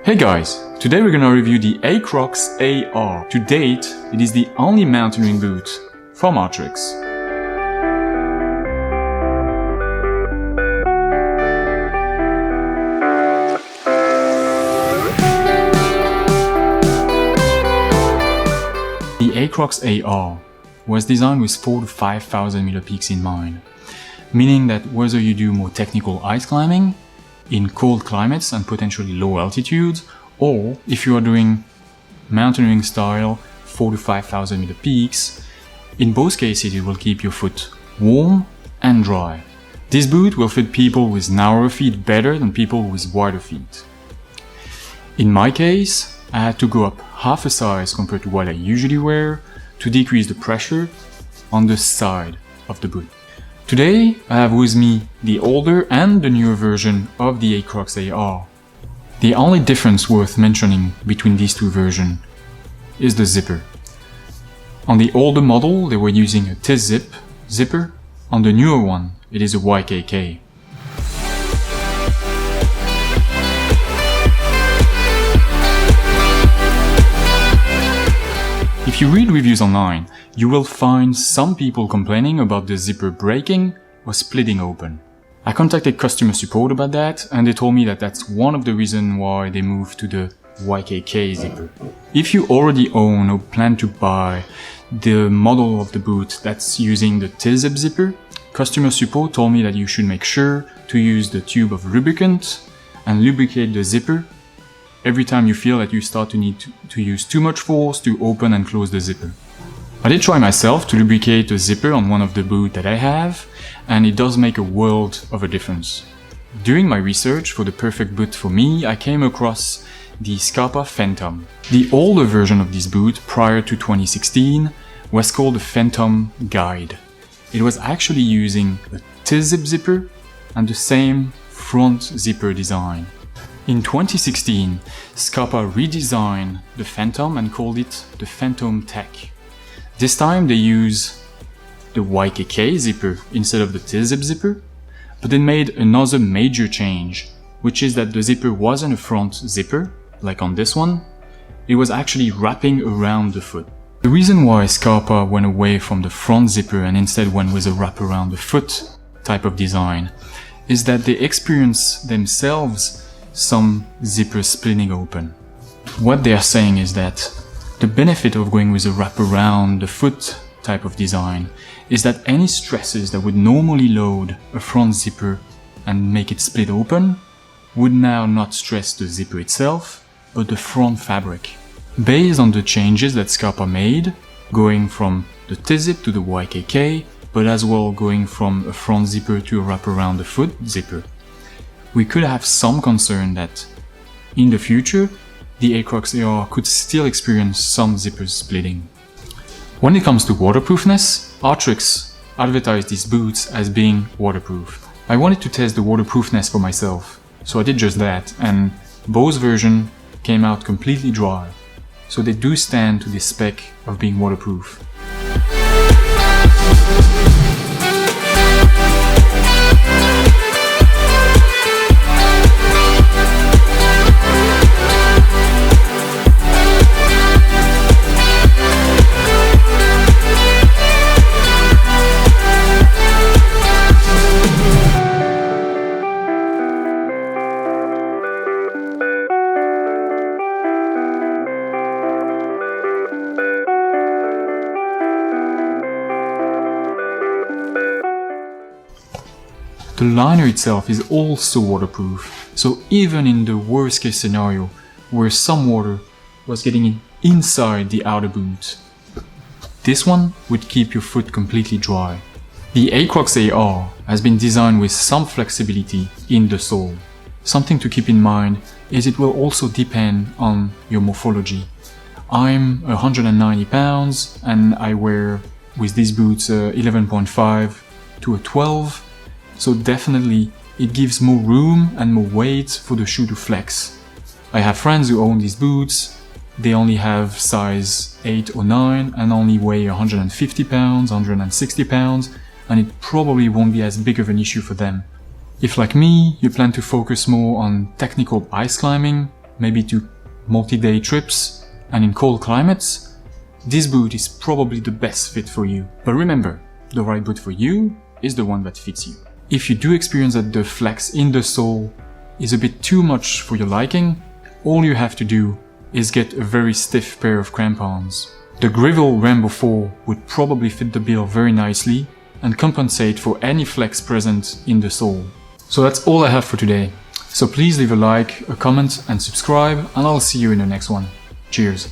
Hey guys, today we're gonna review the Acrux AR. To date, it is the only mountaineering boot from Acrux. The Acrux AR was designed with 4,000 to 5,000 millipeaks in mind, meaning that whether you do more technical ice climbing, in cold climates and potentially low altitudes, or if you are doing mountaineering style 4,000 to 5,000 meter peaks, in both cases it will keep your foot warm and dry. This boot will fit people with narrower feet better than people with wider feet. In my case, I had to go up half a size compared to what I usually wear to decrease the pressure on the side of the boot. Today, I have with me the older and the newer version of the Acrux AR. The only difference worth mentioning between these two versions is the zipper. On the older model, they were using a T-zip zipper. On the newer one, it is a YKK. If you read reviews online, you will find some people complaining about the zipper breaking or splitting open. I contacted customer support about that, and they told me that that's one of the reasons why they moved to the YKK zipper. If you already own or plan to buy the model of the boot that's using the T-zip zipper, customer support told me that you should make sure to use the tube of lubricant and lubricate the zipper every time you feel that you start to need to use too much force to open and close the zipper. I did try myself to lubricate the zipper on one of the boots that I have, and it does make a world of a difference. During my research for the perfect boot for me, I came across the Scarpa Phantom. The older version of this boot, prior to 2016, was called the Phantom Guide. It was actually using a T-zip zipper and the same front zipper design. In 2016, Scarpa redesigned the Phantom and called it the Phantom Tech. This time they use the YKK zipper instead of the T-zip zipper, but they made another major change, which is that the zipper wasn't a front zipper, like on this one, it was actually wrapping around the foot. The reason why Scarpa went away from the front zipper and instead went with a wrap around the foot type of design is that they experienced themselves some zippers splitting open. What they are saying is that the benefit of going with a wrap around the foot type of design is that any stresses that would normally load a front zipper and make it split open would now not stress the zipper itself, but the front fabric. Based on the changes that Scarpa made, going from the T-zip to the YKK, but as well going from a front zipper to a wrap around the foot zipper, we could have some concern that in the future, the Acrux AR could still experience some zippers splitting. When it comes to waterproofness, Acrux advertised these boots as being waterproof. I wanted to test the waterproofness for myself, so I did just that, and both versions came out completely dry, so they do stand to the spec of being waterproof. The liner itself is also waterproof, so even in the worst case scenario where some water was getting inside the outer boot, this one would keep your foot completely dry. The Acrux AR has been designed with some flexibility in the sole. Something to keep in mind is it will also depend on your morphology. I'm 190 pounds and I wear with these boots 11.5 to a 12. So definitely it gives more room and more weight for the shoe to flex. I have friends who own these boots, they only have size 8 or 9 and only weigh 150 pounds, 160 pounds, and it probably won't be as big of an issue for them. If like me, you plan to focus more on technical ice climbing, maybe to multi-day trips and in cold climates, this boot is probably the best fit for you. But remember, the right boot for you is the one that fits you. If you do experience that the flex in the sole is a bit too much for your liking, all you have to do is get a very stiff pair of crampons. The Grivel Rambo 4 would probably fit the bill very nicely and compensate for any flex present in the sole. So that's all I have for today. So please leave a like, a comment and subscribe, and I'll see you in the next one. Cheers!